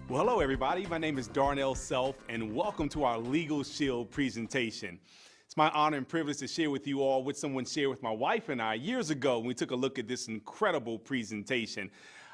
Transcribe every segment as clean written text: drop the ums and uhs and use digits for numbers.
Well, hello everybody. My name is Darnell Self, and welcome to our LegalShield presentation. It's my honor and privilege to share with you all what someone shared with my wife and I years ago when we took a look at this incredible presentation.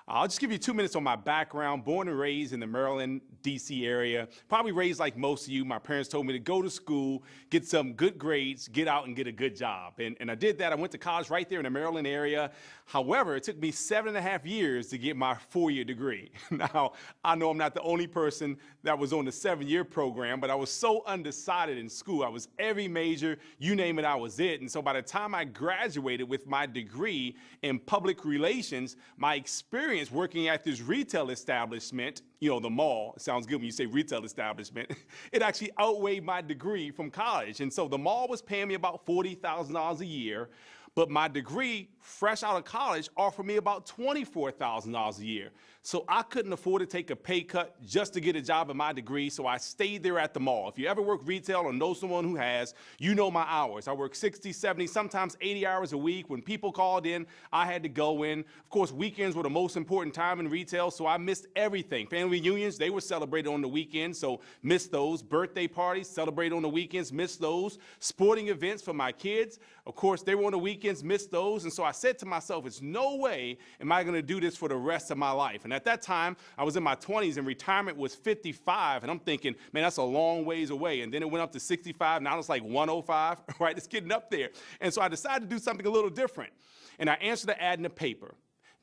I'll just give you 2 minutes on my background. Born and raised in the Maryland, D.C. area. Probably raised like most of you. My parents told me to go to school, get some good grades, get out and get a good job. And I did that. I went to college right there in the Maryland area. However, it took me 7.5 years to get my 4-year degree. Now, I know I'm not the only person that was on the 7-year program, but I was so undecided in school. I was every major, you name it, I was it. And so by the time I graduated with my degree in public relations, my experience working at this retail establishment, you know, the mall, it sounds good when you say retail establishment, it actually outweighed my degree from college. And so the mall was paying me about $40,000 a year, but my degree, fresh out of college, offered me about $24,000 a year. So I couldn't afford to take a pay cut just to get a job in my degree, so I stayed there at the mall. If you ever work retail or know someone who has, you know my hours. I work 60, 70, sometimes 80 hours a week. When people called in, I had to go in. Of course, weekends were the most important time in retail, so I missed everything. Family reunions, they were celebrated on the weekends, so missed those. Birthday parties, celebrated on the weekends, missed those. Sporting events for my kids, of course, they were on the weekends, missed those. And so I said to myself, it's no way am I going to do this for the rest of my life. And at that time, I was in my 20s and retirement was 55. And I'm thinking, man, that's a long ways away. And then it went up to 65. Now it's like 105, right? It's getting up there. And so I decided to do something a little different. And I answered the ad in the paper.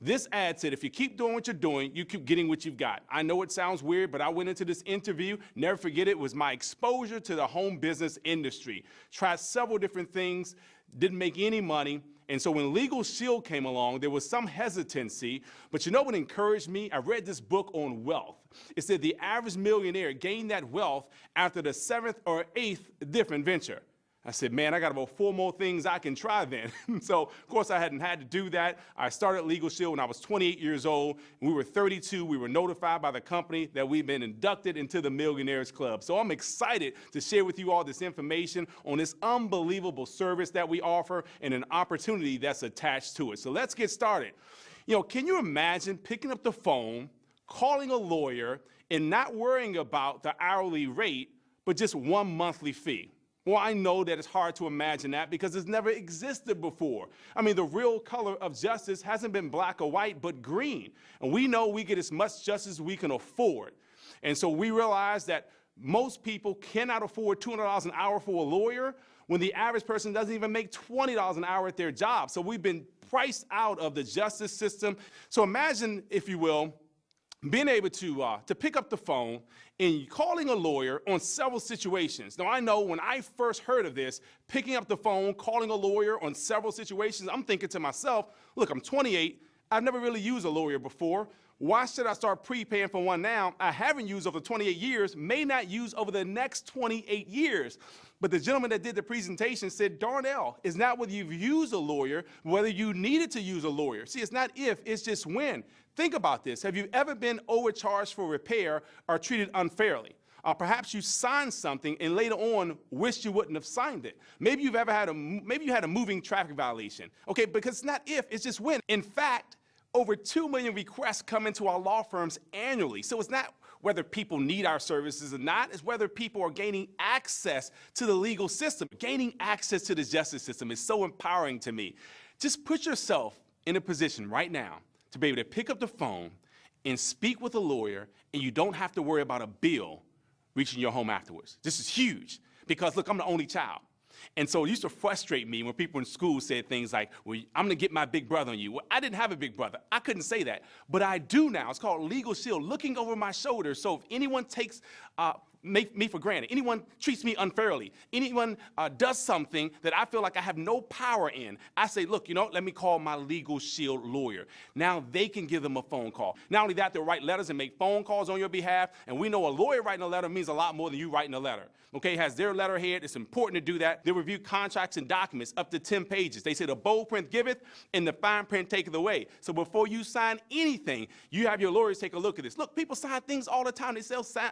This ad said, if you keep doing what you're doing, you keep getting what you've got. I know it sounds weird, but I went into this interview, never forget it, was my exposure to the home business industry. Tried several different things, didn't make any money. And so when LegalShield came along, there was some hesitancy, but you know what encouraged me? I read this book on wealth. It said the average millionaire gained that wealth after the 7th or 8th different venture. I said, man, I got about 4 more things I can try then. So, of course, I hadn't had to do that. I started LegalShield when I was 28 years old. We were 32. We were notified by the company that we've been inducted into the Millionaires Club. So I'm excited to share with you all this information on this unbelievable service that we offer and an opportunity that's attached to it. So let's get started. You know, can you imagine picking up the phone, calling a lawyer, and not worrying about the hourly rate, but just one monthly fee? Well, I know that it's hard to imagine that because it's never existed before. I mean, the real color of justice hasn't been black or white, but green. And we know we get as much justice as we can afford. And so we realize that most people cannot afford $200 an hour for a lawyer when the average person doesn't even make $20 an hour at their job. So we've been priced out of the justice system. So imagine, if you will, being able to pick up the phone and calling a lawyer on several situations. Now, I know when I first heard of this, picking up the phone, calling a lawyer on several situations, I'm thinking to myself, look, I'm 28. I've never really used a lawyer before. Why should I start prepaying for one now? I haven't used over 28 years, may not use over the next 28 years. But the gentleman that did the presentation said, Darnell, it's not whether you've used a lawyer, whether you needed to use a lawyer. See, it's not if, it's just when. Think about this. Have you ever been overcharged for repair or treated unfairly? Perhaps you signed something and later on wished you wouldn't have signed it. Maybe you had a moving traffic violation. Okay, because it's not if, it's just when. In fact, over 2 million requests come into our law firms annually. So it's not whether people need our services or not, it's whether people are gaining access to the legal system. Gaining access to the justice system is so empowering to me. Just put yourself in a position right now to be able to pick up the phone and speak with a lawyer, and you don't have to worry about a bill reaching your home afterwards. This is huge because, look, I'm the only child. And so it used to frustrate me when people in school said things like, well, I'm going to get my big brother on you. Well, I didn't have a big brother. I couldn't say that. But I do now. It's called LegalShield, looking over my shoulder. So if anyone takes me for granted, anyone treats me unfairly, anyone does something that I feel like I have no power in, I say, look, you know, let me call my LegalShield lawyer. Now they can give them a phone call. Not only that, they'll write letters and make phone calls on your behalf. And we know a lawyer writing a letter means a lot more than you writing a letter. Okay, it has their letterhead. It's important to do that. They review contracts and documents up to 10 pages. They say the bold print giveth and the fine print taketh away. So before you sign anything, you have your lawyers take a look at this. Look, people sign things all the time.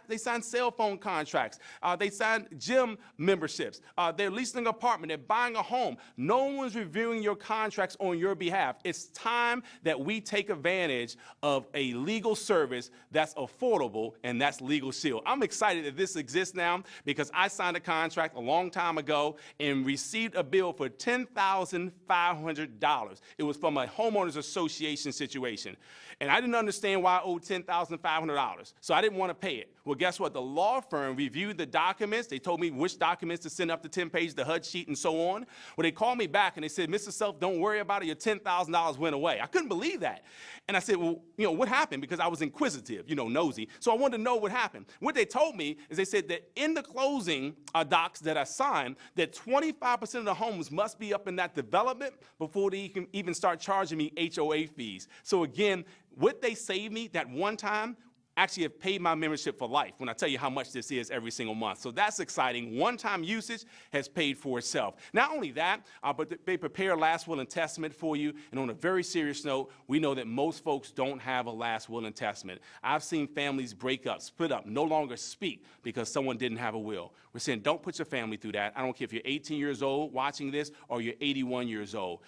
They sign cell phone contracts. They signed gym memberships. They're leasing an apartment. They're buying a home. No one's reviewing your contracts on your behalf. It's time that we take advantage of a legal service that's affordable, and that's LegalShield. I'm excited that this exists now because I signed a contract a long time ago and received a bill for $10,500. It was from a homeowners association situation. And I didn't understand why I owed $10,500, so I didn't want to pay it. Well, guess what? The law firm reviewed the documents. They told me which documents to send up to 10 pages, the HUD sheet, and so on. Well, they called me back and they said, Mr. Self, don't worry about it. Your $10,000 went away. I couldn't believe that. And I said, well, what happened? Because I was inquisitive, nosy. So I wanted to know what happened. What they told me is they said that in the closing docs that I signed, that 25% of the homes must be up in that development before they can even start charging me HOA fees. So again, what they saved me that one time actually have paid my membership for life when I tell you how much this is every single month. So that's exciting. One-time usage has paid for itself. Not only that, but they prepare a last will and testament for you. And on a very serious note, we know that most folks don't have a last will and testament. I've seen families break up, split up, no longer speak because someone didn't have a will. We're saying don't put your family through that. I don't care if you're 18 years old watching this or you're 81 years old.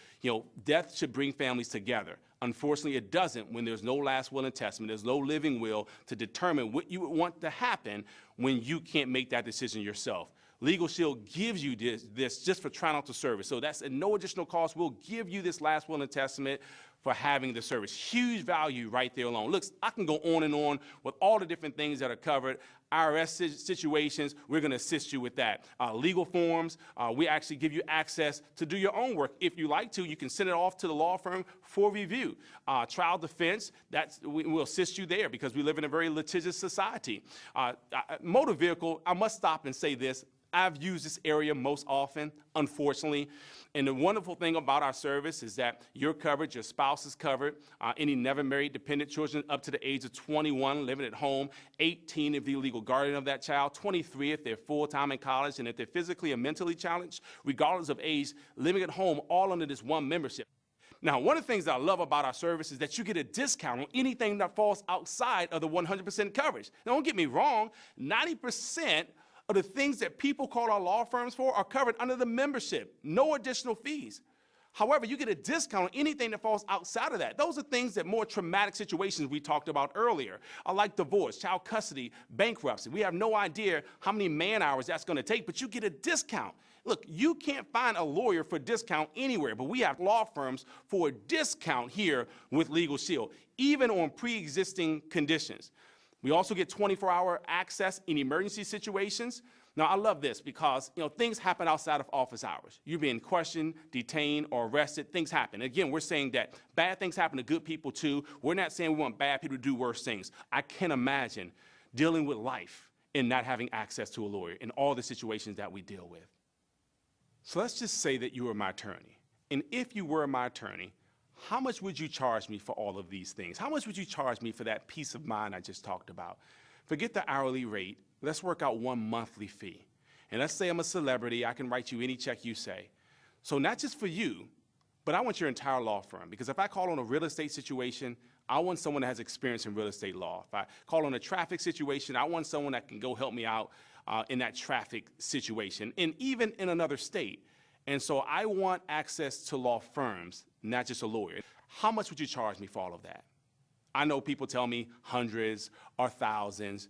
Death should bring families together. Unfortunately, it doesn't when there's no last will and testament. There's no living will to determine what you would want to happen when you can't make that decision yourself. LegalShield gives you this just for trying out the service. So that's at no additional cost. We'll give you this last will and testament for having the service. Huge value right there alone. Look, I can go on and on with all the different things that are covered. IRS situations, we're going to assist you with that. Legal forms, we actually give you access to do your own work. If you like to, you can send it off to the law firm for review. Trial defense, we'll assist you there because we live in a very litigious society. Motor vehicle, I must stop and say this. I've used this area most often, unfortunately. And the wonderful thing about our service is that you're covered, your spouse is covered, any never married dependent children up to the age of 21 living at home, 18 if you're the legal guardian of that child, 23 if they're full-time in college, and if they're physically or mentally challenged, regardless of age, living at home, all under this one membership. Now, one of the things that I love about our service is that you get a discount on anything that falls outside of the 100% coverage. Now, don't get me wrong, 90% of the things that people call our law firms for are covered under the membership, no additional fees. However, you get a discount on anything that falls outside of that. Those are things that more traumatic situations we talked about earlier, like divorce, child custody, bankruptcy. We have no idea how many man-hours that's going to take, but you get a discount. Look, you can't find a lawyer for discount anywhere, but we have law firms for a discount here with LegalShield, even on pre-existing conditions. We also get 24-hour access in emergency situations. Now, I love this because, things happen outside of office hours. You're being questioned, detained, or arrested. Things happen. Again, we're saying that bad things happen to good people, too. We're not saying we want bad people to do worse things. I can't imagine dealing with life and not having access to a lawyer in all the situations that we deal with. So let's just say that you were my attorney. And if you were my attorney, how much would you charge me for all of these things? How much would you charge me for that peace of mind I just talked about? Forget the hourly rate. Let's work out one monthly fee. And let's say I'm a celebrity. I can write you any check you say. So not just for you, but I want your entire law firm. Because if I call on a real estate situation, I want someone that has experience in real estate law. If I call on a traffic situation, I want someone that can go help me out in that traffic situation, and even in another state. And so I want access to law firms, not just a lawyer. How much would you charge me for all of that? I know people tell me hundreds or thousands,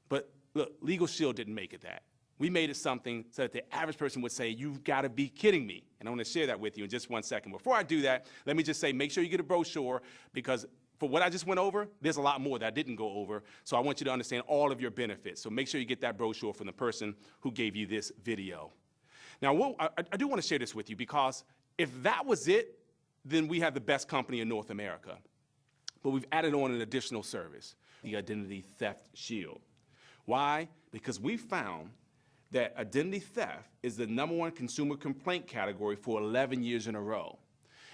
but look, LegalShield didn't make it that. We made it something so that the average person would say, you've got to be kidding me. And I want to share that with you in just 1 second. Before I do that, let me just say, make sure you get a brochure, because for what I just went over, there's a lot more that I didn't go over. So I want you to understand all of your benefits. So make sure you get that brochure from the person who gave you this video. Now, I do want to share this with you, because if that was it, then we have the best company in North America. But we've added on an additional service, the Identity Theft Shield. Why? Because we found that identity theft is the #1 consumer complaint category for 11 years in a row.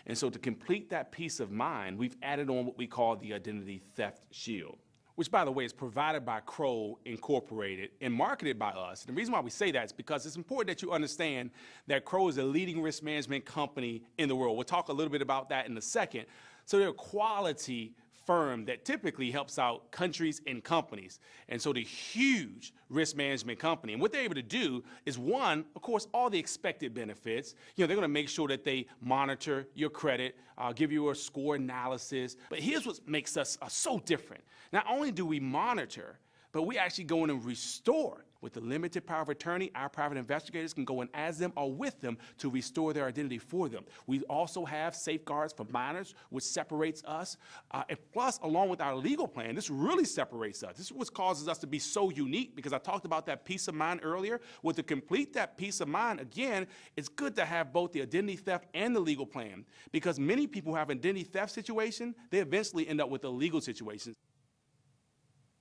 And so to complete that peace of mind, we've added on what we call the Identity Theft Shield, which, by the way, is provided by Crow Incorporated and marketed by us. And the reason why we say that is because it's important that you understand that Crow is a leading risk management company in the world. We'll talk a little bit about that in a second. So they're a quality firm that typically helps out countries and companies. And so the huge risk management company, and what they're able to do is, one, of course, all the expected benefits. They're going to make sure that they monitor your credit, give you a score analysis. But here's what makes us so different. Not only do we monitor, but we actually go in and restore. With the limited power of attorney, our private investigators can go in as them or with them to restore their identity for them. We also have safeguards for minors, which separates us. And plus, along with our legal plan, this really separates us. This is what causes us to be so unique, because I talked about that peace of mind earlier. Well, to complete that peace of mind, again, it's good to have both the identity theft and the legal plan, because many people who have an identity theft situation, they eventually end up with a legal situation.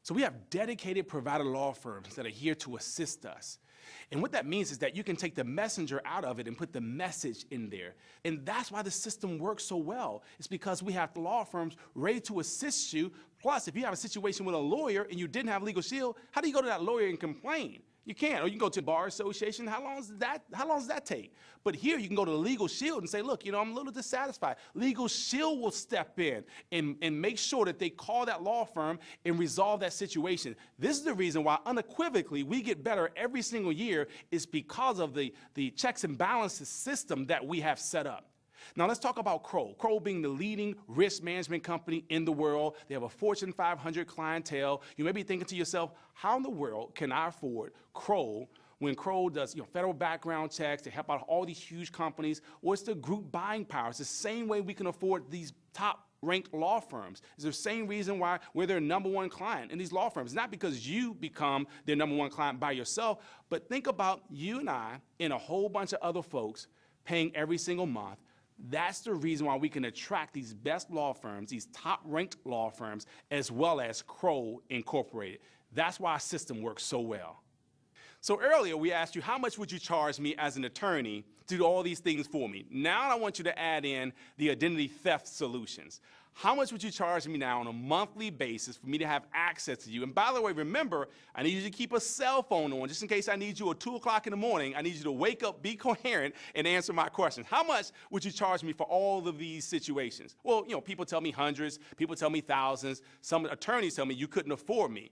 So we have dedicated provider law firms that are here to assist us. And what that means is that you can take the messenger out of it and put the message in there. And that's why the system works so well. It's because we have law firms ready to assist you. Plus, if you have a situation with a lawyer and you didn't have LegalShield, how do you go to that lawyer and complain? You can't. Or you can go to the bar association. How long does that take? But here you can go to LegalShield and say, look, I'm a little dissatisfied. LegalShield will step in and make sure that they call that law firm and resolve that situation. This is the reason why unequivocally we get better every single year, is because of the checks and balances system that we have set up. Now let's talk about Kroll. Kroll being the leading risk management company in the world. They have a Fortune 500 clientele. You may be thinking to yourself, how in the world can I afford Kroll when Kroll does federal background checks to help out all these huge companies? Or it's the group buying power. It's the same way we can afford these top-ranked law firms. It's the same reason why we're their #1 client in these law firms. It's not because you become their #1 client by yourself, but think about you and I and a whole bunch of other folks paying every single month. That's the reason why we can attract these best law firms, these top-ranked law firms, as well as Kroll Incorporated. That's why our system works so well. So earlier we asked you, how much would you charge me as an attorney to do all these things for me? Now I want you to add in the identity theft solutions. How much would you charge me now on a monthly basis for me to have access to you? And by the way, remember, I need you to keep a cell phone on just in case I need you at 2 o'clock in the morning. I need you to wake up, be coherent, and answer my questions. How much would you charge me for all of these situations? Well, people tell me hundreds, people tell me thousands. Some attorneys tell me you couldn't afford me.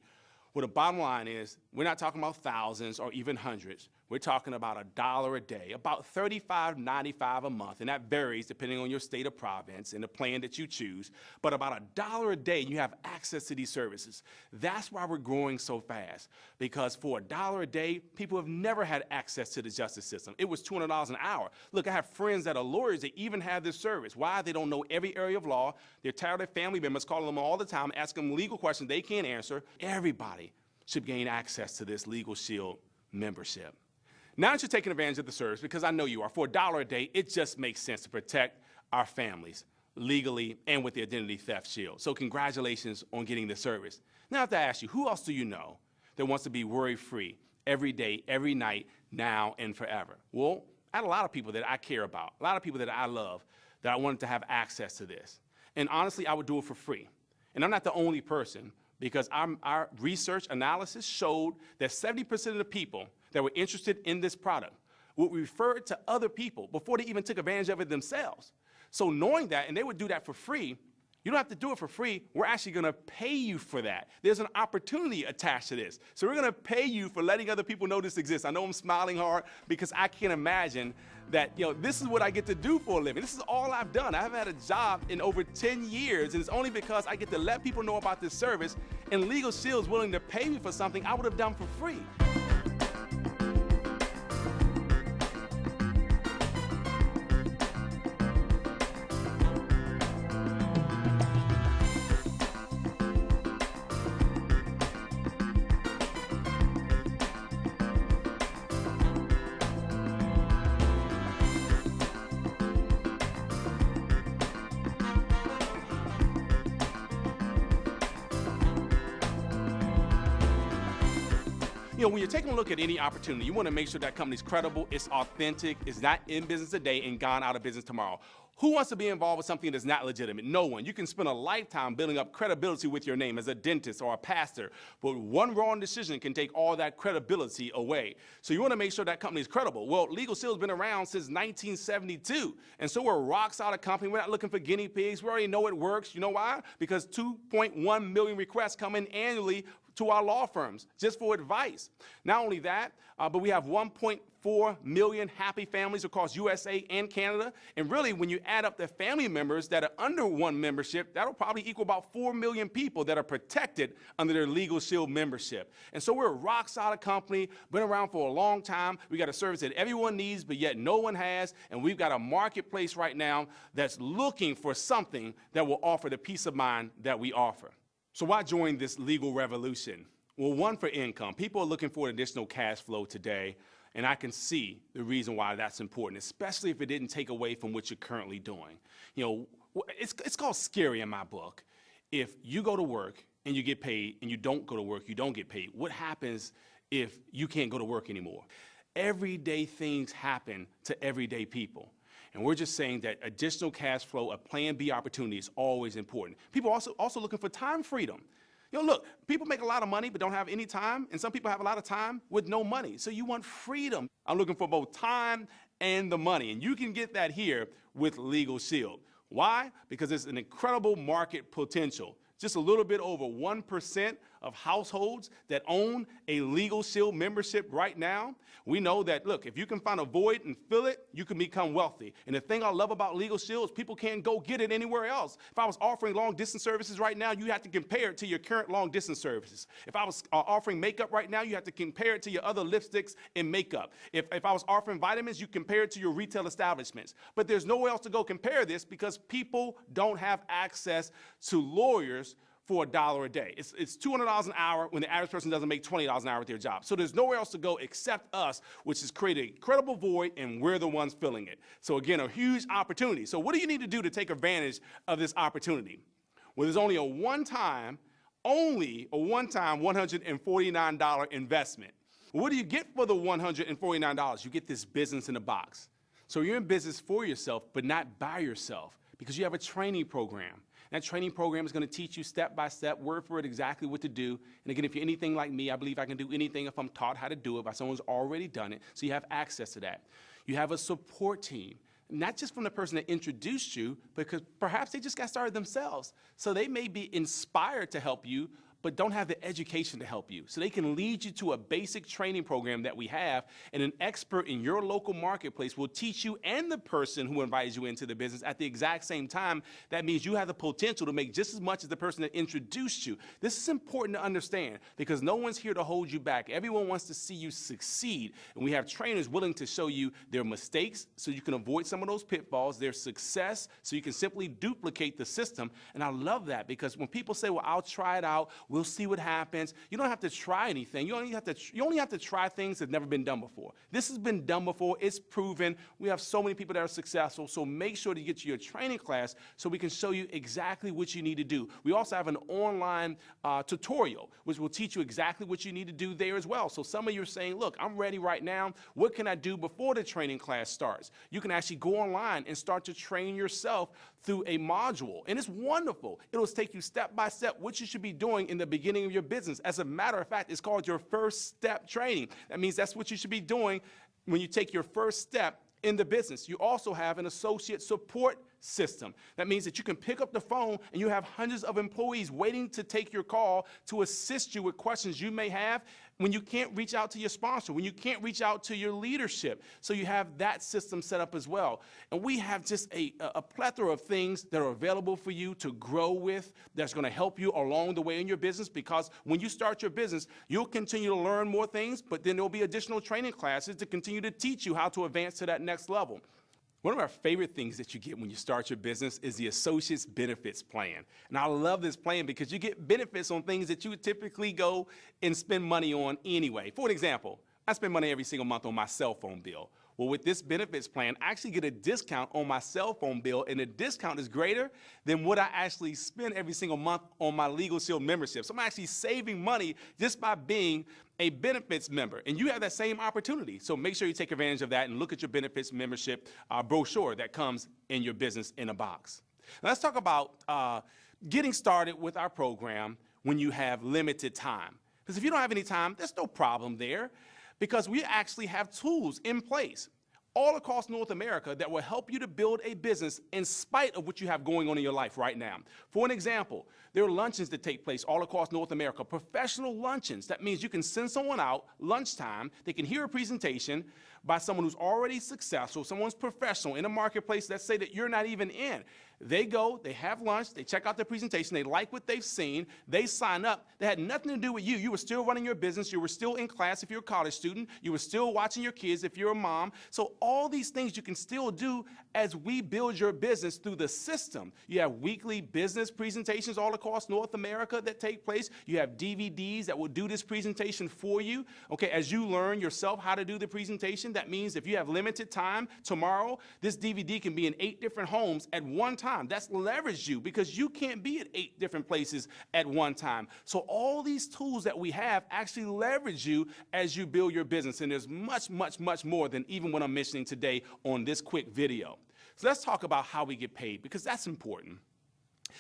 Well, the bottom line is, we're not talking about thousands or even hundreds. We're talking about $1 a day, about $35.95 a month, and that varies depending on your state of province and the plan that you choose, but about $1 a day, you have access to these services. That's why we're growing so fast, because for $1 a day, people have never had access to the justice system. It was $200 an hour. Look, I have friends that are lawyers that even have this service. Why? They don't know every area of law. They're tired of their family members calling them all the time, asking them legal questions they can't answer. Everybody should gain access to this LegalShield membership. Now that you're taking advantage of the service, because I know you are, for $1 a day, it just makes sense to protect our families legally and with the identity theft shield. So congratulations on getting the service. Now I have to ask you, who else do you know that wants to be worry-free every day, every night, now and forever? Well, I had a lot of people that I care about, a lot of people that I love, that I wanted to have access to this. And honestly, I would do it for free. And I'm not the only person, because our research analysis showed that 70% of the people that were interested in this product would refer it to other people before they even took advantage of it themselves. So knowing that, and they would do that for free, you don't have to do it for free. We're actually going to pay you for that. There's an opportunity attached to this. So we're going to pay you for letting other people know this exists. I know I'm smiling hard because I can't imagine that, this is what I get to do for a living. This is all I've done. I haven't had a job in over 10 years, and it's only because I get to let people know about this service, and LegalShield is willing to pay me for something I would have done for free. When you're taking a look at any opportunity, you want to make sure that company's credible, it's authentic, it's not in business today and gone out of business tomorrow. Who wants to be involved with something that's not legitimate? No one. You can spend a lifetime building up credibility with your name as a dentist or a pastor, but one wrong decision can take all that credibility away. So you want to make sure that company is credible. Well, LegalShield has been around since 1972, and so we're a rock-solid company. We're not looking for guinea pigs. We already know it works. You know why? Because 2.1 million requests come in annually to our law firms just for advice. Not only that, but we have 1.4 million happy families across USA and Canada. And really, when you add up the family members that are under one membership, that'll probably equal about 4 million people that are protected under their LegalShield membership. And so we're a rock-solid company, been around for a long time. We got a service that everyone needs, but yet no one has. And we've got a marketplace right now that's looking for something that will offer the peace of mind that we offer. So why join this legal revolution? Well, one, for income. People are looking for additional cash flow today, and I can see the reason why that's important, especially if it didn't take away from what you're currently doing. You know, it's called scary in my book. If you go to work and you get paid and you don't go to work, you don't get paid. What happens if you can't go to work anymore? Everyday things happen to everyday people. And we're just saying that additional cash flow, a plan B opportunity is always important. People are also looking for time freedom. You know, look, people make a lot of money but don't have any time, and some people have a lot of time with no money. So you want freedom. I'm looking for both time and the money, and you can get that here with LegalShield. Why? Because it's an incredible market potential. Just a little bit over 1% of households that own a LegalShield membership right now. We know that, look, if you can find a void and fill it, you can become wealthy. And the thing I love about LegalShield is people can't go get it anywhere else. If I was offering long-distance services right now, you have to compare it to your current long-distance services. If I was offering makeup right now, you have to compare it to your other lipsticks and makeup. If I was offering vitamins, you compare it to your retail establishments. But there's nowhere else to go compare this because people don't have access to lawyers for $1 a day. It's $200 an hour when the average person doesn't make $20 an hour with their job. So there's nowhere else to go except us, which has created an incredible void, and we're the ones filling it. So again, a huge opportunity. So what do you need to do to take advantage of this opportunity? Well, there's only a one-time $149 investment. What do you get for the $149? You get this business in a box. So you're in business for yourself, but not by yourself, because you have a training program. That training program is going to teach you step by step, word for word, exactly what to do. And again, if you're anything like me, I believe I can do anything if I'm taught how to do it by someone who's already done it. So you have access to that. You have a support team, not just from the person that introduced you, because perhaps they just got started themselves. So they may be inspired to help you, but don't have the education to help you. So they can lead you to a basic training program that we have, and an expert in your local marketplace will teach you and the person who invited you into the business at the exact same time. That means you have the potential to make just as much as the person that introduced you. This is important to understand because no one's here to hold you back. Everyone wants to see you succeed, and we have trainers willing to show you their mistakes so you can avoid some of those pitfalls, their success so you can simply duplicate the system. And I love that because when people say, well, I'll try it out, we'll see what happens. You don't have to try anything. You only have to try things that have never been done before. This has been done before. It's proven. We have so many people that are successful, so make sure to get to your training class so we can show you exactly what you need to do. We also have an online tutorial, which will teach you exactly what you need to do there as well. So some of you are saying, look, I'm ready right now. What can I do before the training class starts? You can actually go online and start to train yourself through a module. And it's wonderful. It'll take you step by step what you should be doing in the beginning of your business. As a matter of fact, it's called your first step training. That means that's what you should be doing when you take your first step in the business. You also have an associate support system. That means that you can pick up the phone and you have hundreds of employees waiting to take your call to assist you with questions you may have when you can't reach out to your sponsor, when you can't reach out to your leadership. So you have that system set up as well. And we have just a plethora of things that are available for you to grow with that's going to help you along the way in your business, because when you start your business, you'll continue to learn more things, but then there'll be additional training classes to continue to teach you how to advance to that next level. One of our favorite things that you get when you start your business is the Associates Benefits Plan. And I love this plan because you get benefits on things that you would typically go and spend money on anyway. For an example, I spend money every single month on my cell phone bill. Well, with this benefits plan, I actually get a discount on my cell phone bill, and the discount is greater than what I actually spend every single month on my LegalShield membership. So I'm actually saving money just by being a benefits member, and you have that same opportunity. So make sure you take advantage of that and look at your benefits membership brochure that comes in your business in a box. Now let's talk about getting started with our program when you have limited time. Because if you don't have any time, there's no problem there, because we actually have tools in place all across North America that will help you to build a business in spite of what you have going on in your life right now. For an example, there are luncheons that take place all across North America, professional luncheons. That means you can send someone out lunchtime, they can hear a presentation by someone who's already successful, someone's professional in a marketplace, let's say that you're not even in. They go, they have lunch, they check out their presentation, they like what they've seen, they sign up. They had nothing to do with you. You were still running your business, you were still in class if you're a college student, you were still watching your kids if you're a mom. So all these things you can still do as we build your business through the system. You have weekly business presentations all across North America that take place. You have DVDs that will do this presentation for you. Okay, as you learn yourself how to do the presentation, that means if you have limited time tomorrow, this DVD can be in 8 different homes at one time. That's leverage you, because you can't be at 8 different places at one time. So all these tools that we have actually leverage you as you build your business. And there's much, much, much more than even what I'm mentioning today on this quick video. So let's talk about how we get paid, because that's important.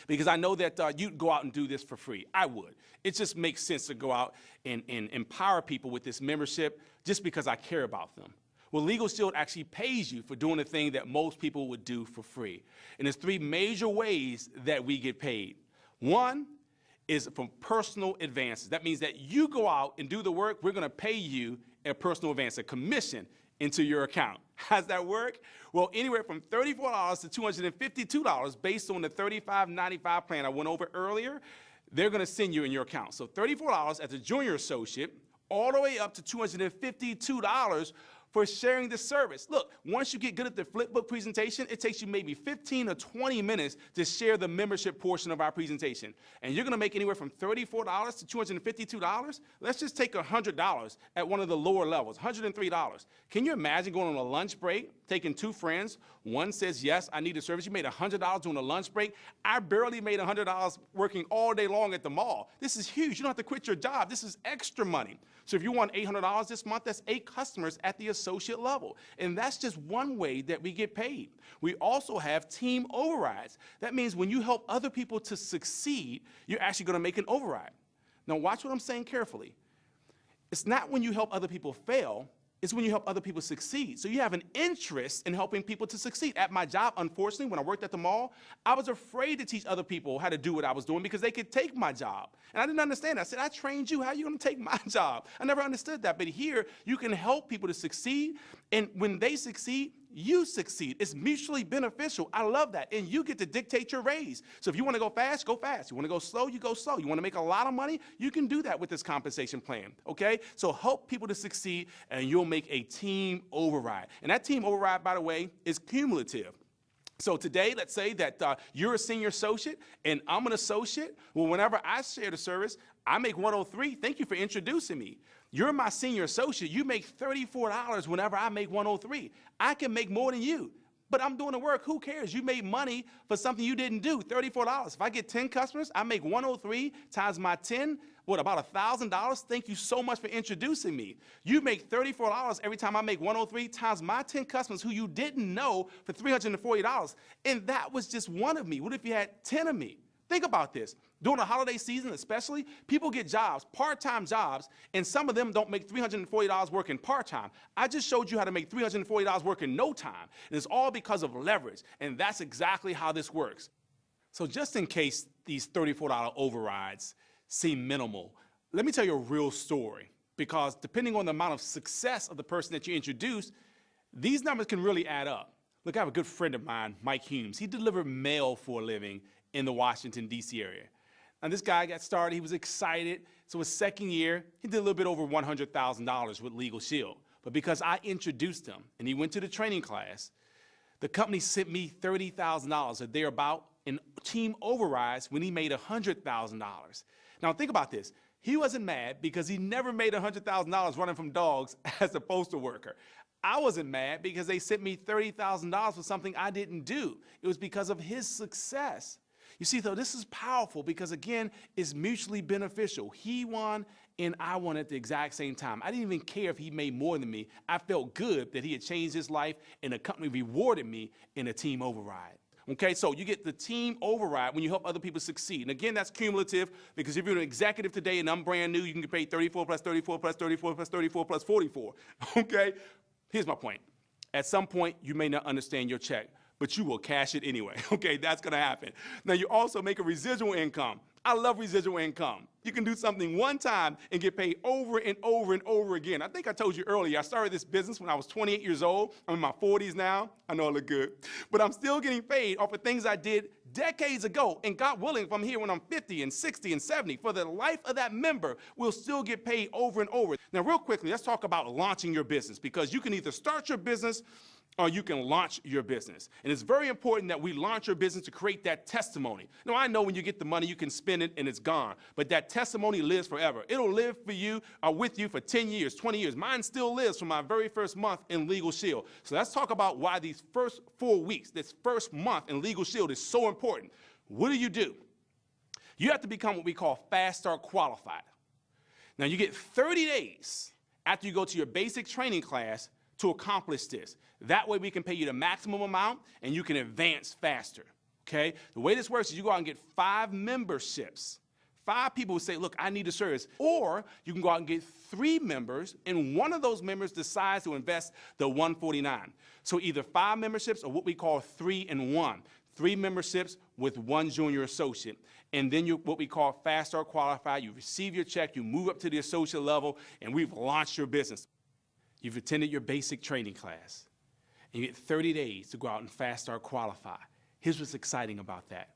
Because I know that you'd go out and do this for free. I would. It just makes sense to go out and empower people with this membership just because I care about them. Well, LegalShield actually pays you for doing the thing that most people would do for free. And there's 3 major ways that we get paid. One is from personal advances. That means that you go out and do the work, we're going to pay you a personal advance, a commission into your account. How's that work? Well, anywhere from $34 to $252 based on the $35.95 plan I went over earlier, they're going to send you in your account. So $34 as a junior associate, all the way up to $252 for sharing the service. Look, once you get good at the flipbook presentation, it takes you maybe 15 or 20 minutes to share the membership portion of our presentation. And you're gonna make anywhere from $34 to $252. Let's just take $100 at one of the lower levels, $103. Can you imagine going on a lunch break, taking 2 friends, one says, yes, I need the service. You made $100 on a lunch break. I barely made $100 working all day long at the mall. This is huge. You don't have to quit your job. This is extra money. So if you want $800 this month, that's 8 customers at the associate level. And that's just one way that we get paid. We also have team overrides. That means when you help other people to succeed, you're actually gonna make an override. Now watch what I'm saying carefully. It's not when you help other people fail, it's when you help other people succeed. So you have an interest in helping people to succeed. At my job, unfortunately, when I worked at the mall, I was afraid to teach other people how to do what I was doing because they could take my job. And I didn't understand. I said, I trained you. How are you going to take my job? I never understood that. But here, you can help people to succeed. And when they succeed, you succeed. It's mutually beneficial. I love that. And you get to dictate your raise. So if you want to go fast, go fast. You want to go slow, you go slow. You want to make a lot of money, you can do that with this compensation plan, okay? So help people to succeed, and you'll make a team override. And that team override, by the way, is cumulative. So today, let's say that you're a senior associate and I'm an associate. Well, whenever I share the service, I make $103. Thank you for introducing me. You're my senior associate. You make $34 whenever I make $103. I can make more than you, but I'm doing the work. Who cares? You made money for something you didn't do, $34. If I get 10 customers, I make $103 times my 10, what, about $1,000? Thank you so much for introducing me. You make $34 every time I make $103 times my 10 customers who you didn't know for $340. And that was just one of me. What if you had 10 of me? Think about this. During the holiday season especially, people get jobs, part-time jobs, and some of them don't make $340 working part-time. I just showed you how to make $340 working no time. And it's all because of leverage. And that's exactly how this works. So just in case these $34 overrides seem minimal, let me tell you a real story. Because depending on the amount of success of the person that you introduce, these numbers can really add up. Look, I have a good friend of mine, Mike Humes. He delivered mail for a living in the Washington, D.C. area. And this guy got started, he was excited. So his second year, he did a little bit over $100,000 with LegalShield. But because I introduced him and he went to the training class, the company sent me $30,000 or thereabout in team overrides when he made $100,000. Now think about this. He wasn't mad because he never made $100,000 running from dogs as a postal worker. I wasn't mad because they sent me $30,000 for something I didn't do. It was because of his success. You see, though, this is powerful because, again, it's mutually beneficial. He won and I won at the exact same time. I didn't even care if he made more than me. I felt good that he had changed his life and the company rewarded me in a team override. Okay, so you get the team override when you help other people succeed. And again, that's cumulative because if you're an executive today and I'm brand new, you can get paid 34 plus 34 plus 34 plus 34 plus 44. Okay, here's my point. At some point, you may not understand your check, but you will cash it anyway. Okay, that's gonna happen. Now, you also make a residual income. I love residual income. You can do something one time and get paid over and over and over again. I think I told you earlier, I started this business when I was 28 years old. I'm in my 40s now. I know I look good. But I'm still getting paid off of things I did decades ago. And God willing, if I'm here when I'm 50 and 60 and 70, for the life of that member, we'll still get paid over and over. Now, real quickly, let's talk about launching your business, because you can either start your business or you can launch your business. And it's very important that we launch your business to create that testimony. Now, I know when you get the money, you can spend it and it's gone, but that testimony lives forever. It'll live for you or with you for 10 years, 20 years. Mine still lives from my very first month in LegalShield. So let's talk about why these first 4 weeks, this first month in LegalShield is so important. What do? You have to become what we call Fast Start Qualified. Now, you get 30 days after you go to your basic training class to accomplish this. That way we can pay you the maximum amount and you can advance faster, okay? The way this works is you go out and get 5 memberships. 5 people who say, look, I need a service. Or you can go out and get 3 members, and one of those members decides to invest the $149. So either 5 memberships or what we call 3-in-1. 3 memberships with 1 junior associate. And then what we call Fast Start Qualified. You receive your check, you move up to the associate level, and we've launched your business. You've attended your basic training class, and you get 30 days to go out and Fast Start Qualify. Here's what's exciting about that.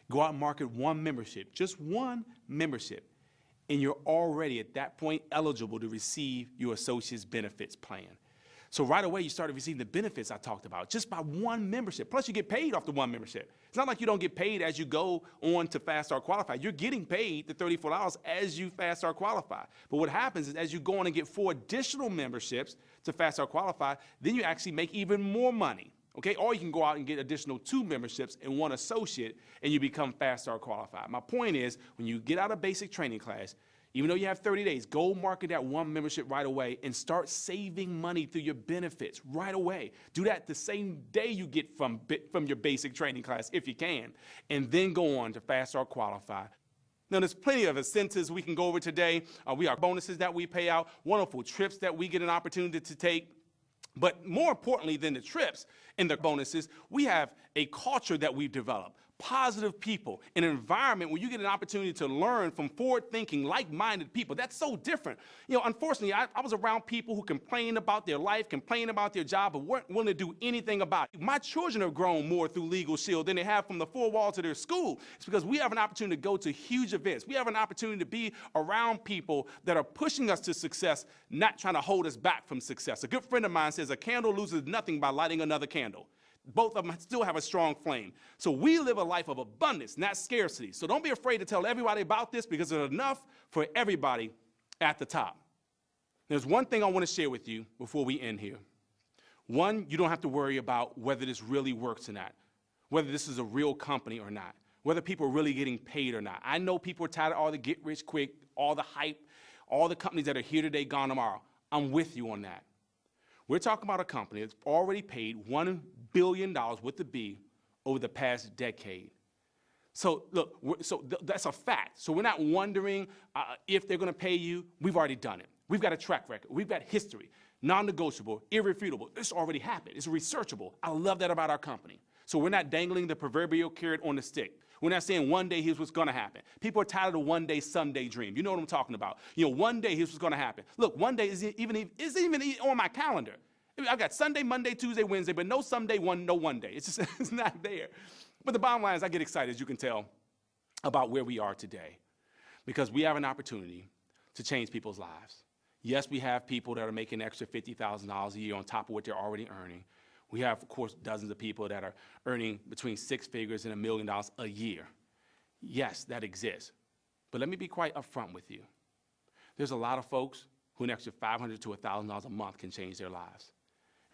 Go out and market 1 membership, just 1 membership, and you're already at that point eligible to receive your associate's benefits plan. So right away, you started receiving the benefits I talked about just by 1 membership. Plus, you get paid off the 1 membership. It's not like you don't get paid as you go on to Fast Start Qualify. You're getting paid the $34 as you Fast Start Qualify. But what happens is as you go on and get 4 additional memberships to Fast Start Qualify, then you actually make even more money. Okay? Or you can go out and get additional 2 memberships and 1 associate, and you become Fast Start Qualified. My point is, when you get out of basic training class, even though you have 30 days, go market that 1 membership right away and start saving money through your benefits right away. Do that the same day you get from your basic training class, if you can, and then go on to Fast Start Qualify. Now, there's plenty of incentives we can go over today. We have bonuses that we pay out, wonderful trips that we get an opportunity to take. But more importantly than the trips and the bonuses, we have a culture that we've developed. Positive people, an environment where you get an opportunity to learn from forward-thinking, like-minded people. That's so different. You know, unfortunately, I was around people who complain about their life, complain about their job, but weren't willing to do anything about it. My children have grown more through LegalShield than they have from the 4 walls of their school. It's because we have an opportunity to go to huge events. We have an opportunity to be around people that are pushing us to success, not trying to hold us back from success. A good friend of mine says a candle loses nothing by lighting another candle. Both of them still have a strong flame. So we live a life of abundance, not scarcity. So don't be afraid to tell everybody about this, because there's enough for everybody at the top. There's one thing I want to share with you before we end here. One, you don't have to worry about whether this really works or not, whether this is a real company or not, whether people are really getting paid or not. I know people are tired of all the get rich quick, all the hype, all the companies that are here today, gone tomorrow. I'm with you on that. We're talking about a company that's already paid $1 billion with a B over the past decade. So look, that's a fact. So we're not wondering if they're going to pay you. We've already done it. We've got a track record. We've got history, non-negotiable, irrefutable. It's already happened. It's researchable. I love that about our company. So we're not dangling the proverbial carrot on the stick. We're not saying one day here's what's going to happen. People are tired of the one day, someday dream. You know what I'm talking about. You know, one day here's what's going to happen. Look, one day isn't even on my calendar. I've got Sunday, Monday, Tuesday, Wednesday, but no someday, no one day. It's just it's not there. But the bottom line is I get excited, as you can tell, about where we are today, because we have an opportunity to change people's lives. Yes, we have people that are making an extra $50,000 a year on top of what they're already earning. We have, of course, dozens of people that are earning between 6 figures and $1 million a year. Yes, that exists. But let me be quite upfront with you. There's a lot of folks who an extra $500 to $1,000 a month can change their lives.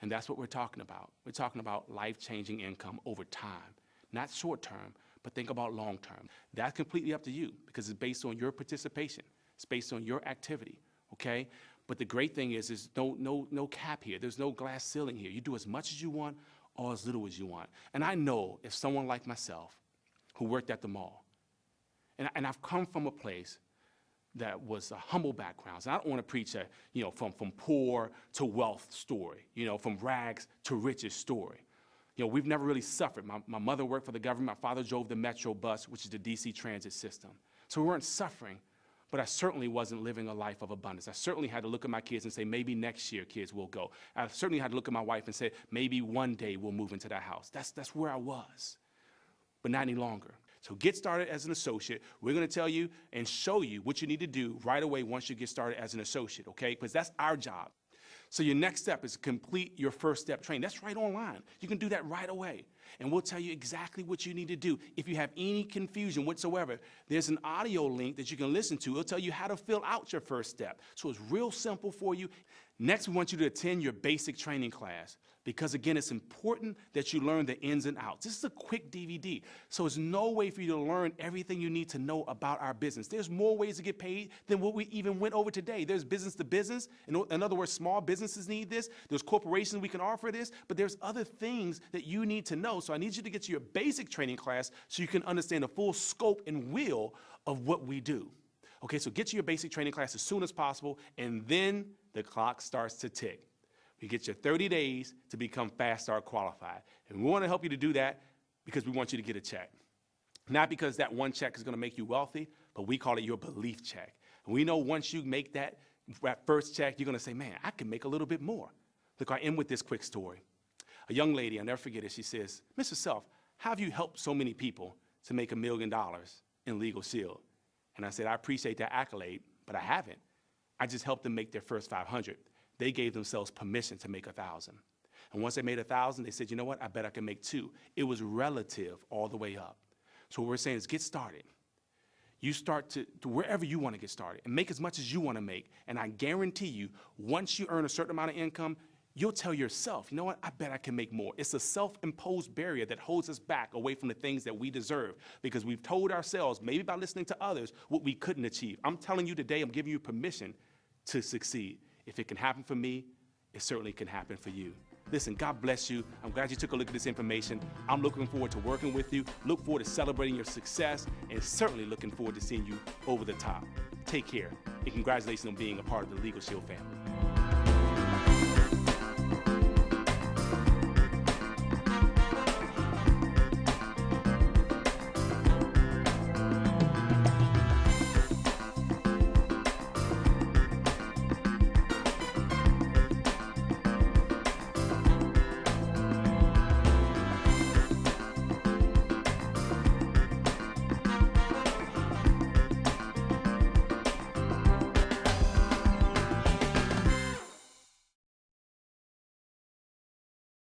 And that's what we're talking about. We're talking about life-changing income over time, not short term, but think about long term. That's completely up to you because it's based on your participation. It's based on your activity, okay? But the great thing is there's no cap here. There's no glass ceiling here. You do as much as you want or as little as you want. And I know if someone like myself who worked at the mall, and I've come from a place that was a humble background. So I don't want to preach a, from poor to wealth story, from rags to riches story. We've never really suffered. My mother worked for the government. My father drove the Metro bus, which is the DC transit system. So we weren't suffering, but I certainly wasn't living a life of abundance. I certainly had to look at my kids and say, maybe next year kids will go. I certainly had to look at my wife and say, maybe one day we'll move into that house. That's where I was, but not any longer. So get started as an associate. We're going to tell you and show you what you need to do right away once you get started as an associate, okay? Because that's our job. So your next step is complete your first step training. That's right online. You can do that right away. And we'll tell you exactly what you need to do. If you have any confusion whatsoever, there's an audio link that you can listen to. It'll tell you how to fill out your first step. So it's real simple for you. Next, we want you to attend your basic training class because, again, it's important that you learn the ins and outs. This is a quick DVD, so there's no way for you to learn everything you need to know about our business. There's more ways to get paid than what we even went over today. There's business to business. In other words, small businesses need this. There's corporations we can offer this, but there's other things that you need to know. So I need you to get to your basic training class so you can understand the full scope and will of what we do. Okay, so get to your basic training class as soon as possible, and then the clock starts to tick. You get your 30 days to become Fast Start qualified. And we want to help you to do that because we want you to get a check. Not because that one check is going to make you wealthy, but we call it your belief check. And we know once you make that first check, you're going to say, man, I can make a little bit more. Look, I end with this quick story. A young lady, I'll never forget it, she says, Mr. Self, how have you helped so many people to make $1 million in LegalShield? And I said, I appreciate that accolade, but I haven't. I just helped them make their first 500. They gave themselves permission to make 1,000. And once they made 1,000, they said, you know what, I bet I can make 2. It was relative all the way up. So what we're saying is get started. You start to wherever you want to get started and make as much as you want to make. And I guarantee you, once you earn a certain amount of income, you'll tell yourself, you know what, I bet I can make more. It's a self-imposed barrier that holds us back away from the things that we deserve because we've told ourselves, maybe by listening to others, what we couldn't achieve. I'm telling you today, I'm giving you permission to succeed. If it can happen for me, it certainly can happen for you. Listen, God bless you. I'm glad you took a look at this information. I'm looking forward to working with you, look forward to celebrating your success, and certainly looking forward to seeing you over the top. Take care, and congratulations on being a part of the LegalShield family.